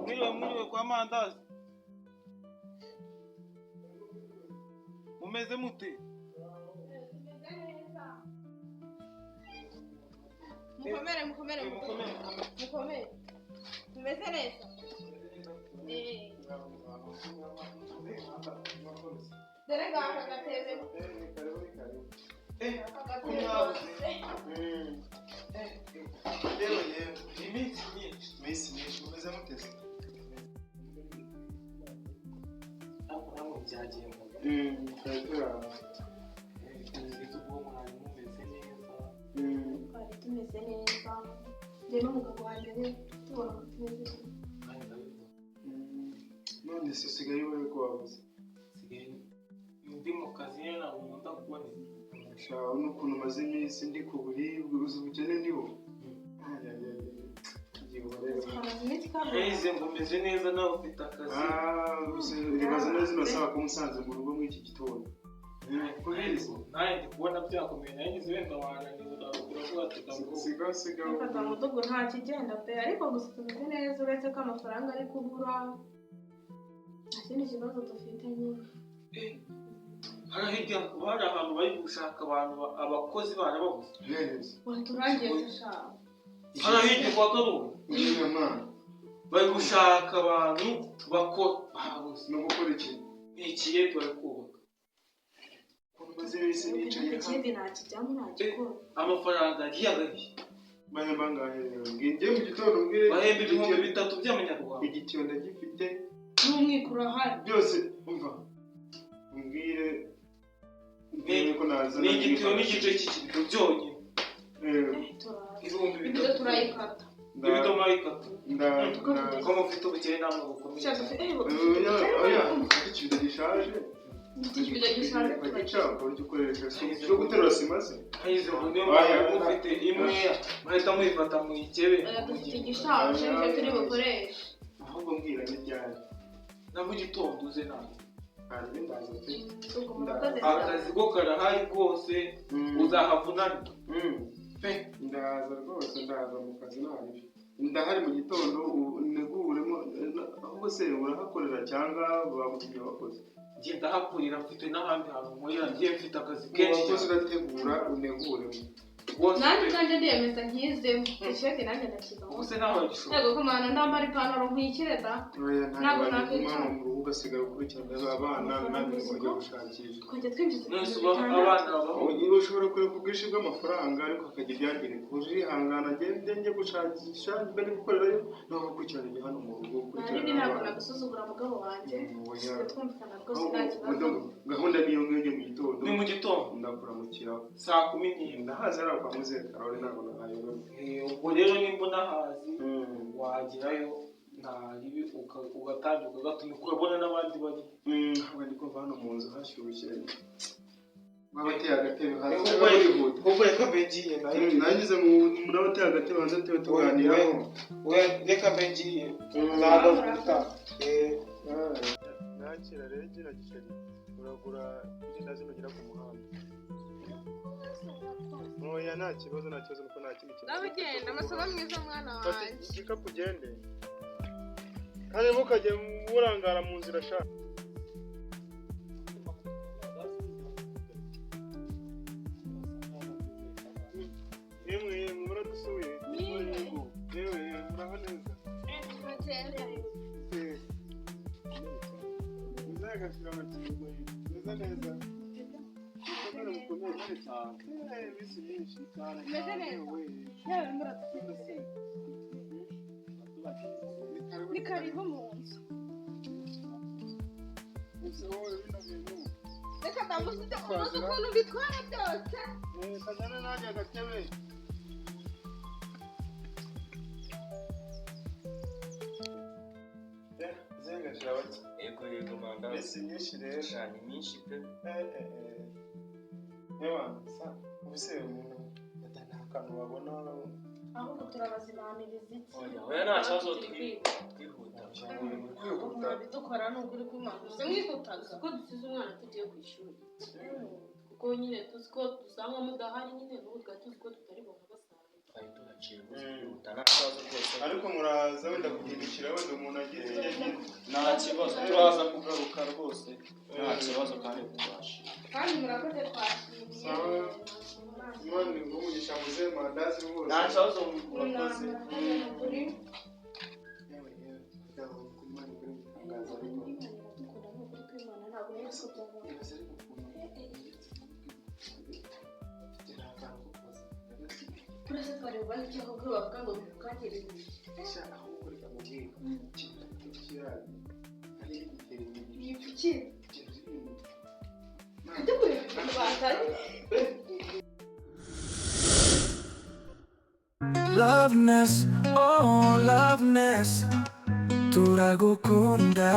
Mwiriwe kwa Mandazi. Mumeze mute? Mukomere. Mumeze neza. Derega agatebe. Iminsi mumeze mutese. Tumeze neza. Rero umugabo wanjye tubona tumeze neza. None se usigaye wowe ko wabuze? Ndi mu kazi rero ntabwo nkunda kuboneka. Shaho n'ukuntu umaze iminsi ndi ku buribwe uzi ubukene niho. Ese ngo umeze neza nawe ufite akazi. Ibibazo neza unasaba ko musanze mu rugo muri iki gitondo. Nawe ndi kubona byakomeye nawe ngize wenda wananiwe uravuga siga Reka mudugu nta kigenda pe ariko gusa tumeze neza uretse ko amafaranga ari kubura. Nta kindi kibazo dufite nyine. Hirya bari ahantu bari gushaka abantu abakozi barababuze. Turangiye gushaka. Hirya kwa Karungu. Bari gushaka abantu bakora babuze. No gukora iki? Ikiyede bari kubaka. Ikindi nta kijyamo nta gikora. Amafaranga yiyagaye. Bangahe rero ngiye mu gitondo mbwire bahembe 3,000 by'amanyarwanda. Igitiyo ndagifite n'umwikura hari byose umva mbwire ko naza n'igitiyo n'igice cy'ikibito byonyine. ibyo turayikata. Ibyo marikata. Ko mufite ubukene namwe bukomeye. Oya ikibito gishaje. Ikibito gishaje tugicaka uri gukoresha cyo guterura sima se. Hayize ngo niyo mufite imwe bahita muyifata mu ikebe. Dufite igishaje nicyo turi bukoresha. Ahubwo mbwira n'ibyari. Na mu gitondo uze nawe. Kandi ndaza pe. Akazi ko karahari rwose uzahavunana. Ndaza rwose ndaza mu kazi nabi. Ndahari mu gitondo neguremo ahubwo se urahakorera cyangwa bamutumye abakozi? Genda hakurira mfite n'ahandi hantu muri ngiye mfite akazi kenshi. Abakozi urategura uneguremo. Nanjye kandi ndiyemeza nkizemo. Isheke nanjye ndashyigaho. Ubuse nawe gishoboka. Yego ko mana ndambara ipantaro nkikireta. Ntabwo nakwicara mu rugo ugasigara ukurikirana abana nanjye kujya gushakisha. Twajya twinjiza abana baho. Ushobora kureba ubwinshi bw'amafaranga ariko akagira ibyagire kurihangana njye gushakisha mbere gukorerayo no gukurikirana hano mu rugo. Nari ntabwo nagusuzugura mugabo wanjye. Twumvikana rwose nta kibazo. Gahunda niyo ngiyo mu gitondo. Ni mu gitondo ndakuramukira saa 10 ndahaza ari kwa Muzeka Karoli ntabwo nahayoba. Ubwo rero nimba nahazi wagirayo ntaribi ugatangira ugatuma ukabona n'abandi bari. Ntabwo ndi kumva hano mu nzu hashyushye. Babateye agatebe hanze. Ubwo reka mbengiye nagize mu nabateye agatebe hanze tewe tuganiraho. Reka mbengiye nzagavuta. Nakira rero gira gisheri. Uragura irinda zino gira ku muhanda. Oya nta kibazo nuko nta kintu. Nawe genda amasomo mwiza mwana wanjye. Igikapu ugende. Kandi mukajye murangara mu nzira sha. Yemwe muradusuye. Yewe murahaneza. Nzagashira amakingo neza neza. Kandi mukomeye cyane. Bisi byinshi cyane. Yewe muradusuye. Ni karibu mu nzu. Reka ndamusite ukuntu bitwara byose. Kajyana nanjye agatebe. Zengashira bake. Yego manda. Bisi nyinshi rero. Shani nyinshi pe. Yewe sa ubise umuntu nta kantu wabona. Ahubwo turabazimaniriza iki? Oya nta kibazo twihuta. Dukora n'ukuri kw'Imana. Mwihutaga ko dusize umwana tugiye ku ishuri. Kuko nyine tuzi ko dusanga mudahari nyine n'ubwo tuzi ko tutari bumva basanga. twari tuhaciye gusa nta kibazo rwose. ariko muraza wenda kuhindukira wenda umuntu agize icyo agira. nta kibazo turaza kugaruka rwose nta kibazo kandi tubashe kandi murakoze twashimye. Sawa. Imana iguhe muze mandazi rwose. nta kibazo murakoze. Kuri Yewe yewe ndaho Imana iguhe mutangaza ariko. Kurasa twareba icyo ahubwo bavuga ngo bikagere Sha ahubwo reka mubwire ikintu cy'ikirari ari igitero ni iki kintu kujya kureba batari Loveness, oh loveness, turagukunda.